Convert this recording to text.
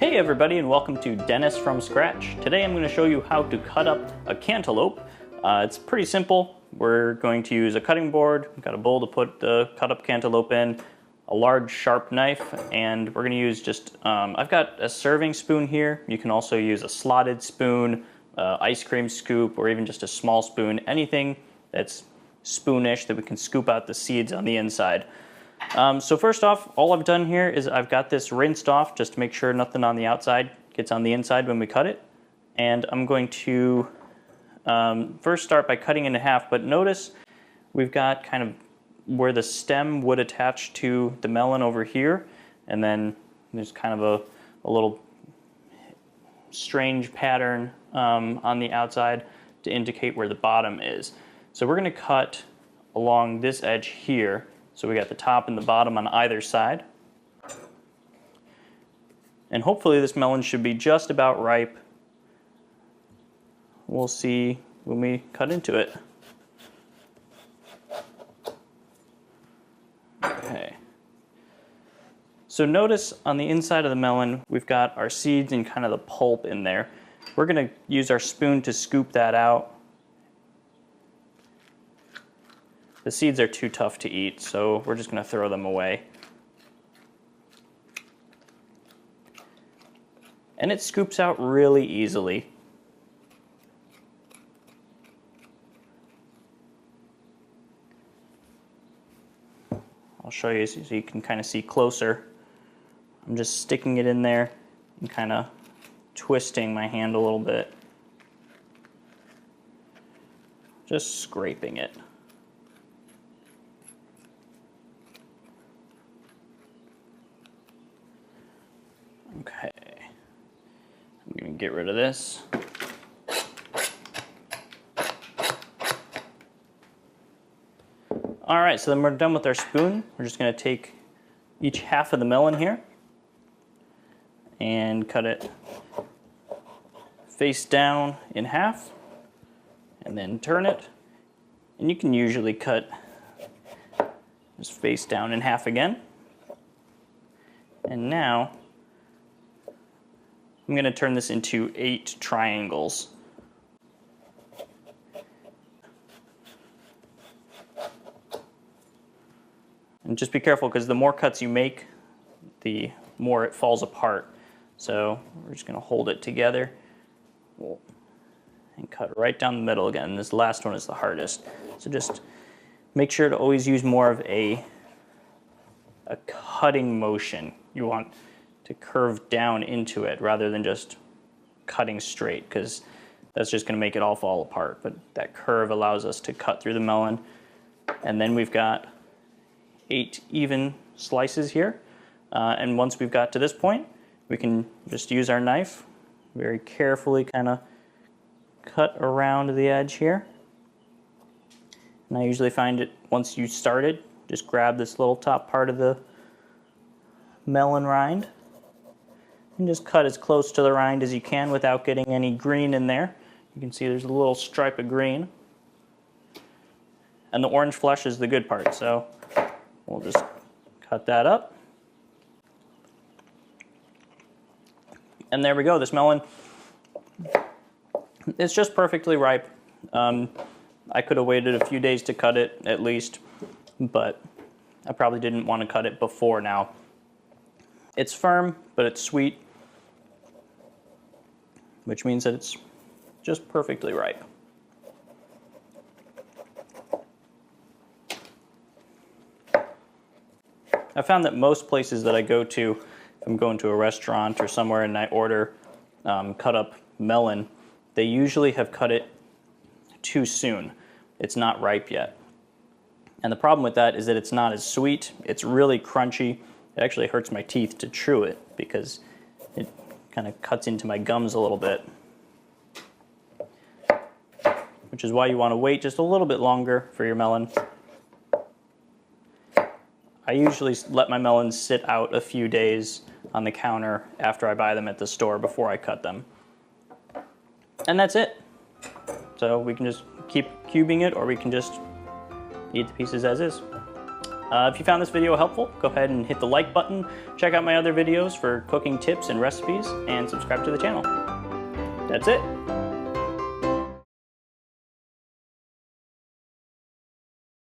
Hey everybody, and welcome to Dennis from Scratch. Today I'm going to show you how to cut up a cantaloupe. It's pretty simple. We're going to use a cutting board, we've got a bowl to put the cut up cantaloupe in, a large sharp knife, and we're going to use just, I've got a serving spoon here. You can also use a slotted spoon, ice cream scoop, or even just a small spoon, anything that's spoonish that we can scoop out the seeds on the inside. So first off, all I've done here is I've got this rinsed off just to make sure nothing on the outside gets on the inside when we cut it. And I'm going to first start by cutting it in half, but notice we've got kind of where the stem would attach to the melon over here, and then there's kind of a little strange pattern on the outside to indicate where the bottom is. So we're going to cut along this edge here. So we got the top and the bottom on either side. And hopefully this melon should be just about ripe. We'll see when we cut into it. Okay. So notice on the inside of the melon, we've got our seeds and kind of the pulp in there. We're going to use our spoon to scoop that out. The seeds are too tough to eat, so we're just going to throw them away. And it scoops out really easily. I'll show you so you can kind of see closer. I'm just sticking it in there and kind of twisting my hand a little bit. Just scraping it. Okay, I'm going to get rid of this. All right, so then we're done with our spoon. We're just going to take each half of the melon here and cut it face down in half and then turn it. And you can usually cut just face down in half again. And now I'm going to turn this into 8 triangles. And just be careful, because the more cuts you make, the more it falls apart. So we're just going to hold it together and cut right down the middle again. This last one is the hardest. So just make sure to always use more of a cutting motion. You want to curve down into it rather than just cutting straight, because that's just going to make it all fall apart. But that curve allows us to cut through the melon. And then we've got 8 even slices here. And once we've got to this point, we can just use our knife, very carefully kind of cut around the edge here. And I usually find it, once you started, just grab this little top part of the melon rind and just cut as close to the rind as you can without getting any green in there. You can see there's a little stripe of green. And the orange flesh is the good part, so we'll just cut that up. And there we go, this melon, it's just perfectly ripe. I could have waited a few days to cut it at least, but I probably didn't want to cut it before now. It's firm, but it's sweet, which means that it's just perfectly ripe. I found that most places that I go to, if I'm going to a restaurant or somewhere and I order cut up melon, they usually have cut it too soon. It's not ripe yet. And the problem with that is that it's not as sweet. It's really crunchy. It actually hurts my teeth to chew it because it kind of cuts into my gums a little bit. Which is why you want to wait just a little bit longer for your melon. I usually let my melons sit out a few days on the counter after I buy them at the store before I cut them. And that's it. So we can just keep cubing it, or we can just eat the pieces as is. If you found this video helpful, go ahead and hit the like button, check out my other videos for cooking tips and recipes, and subscribe to the channel. That's it.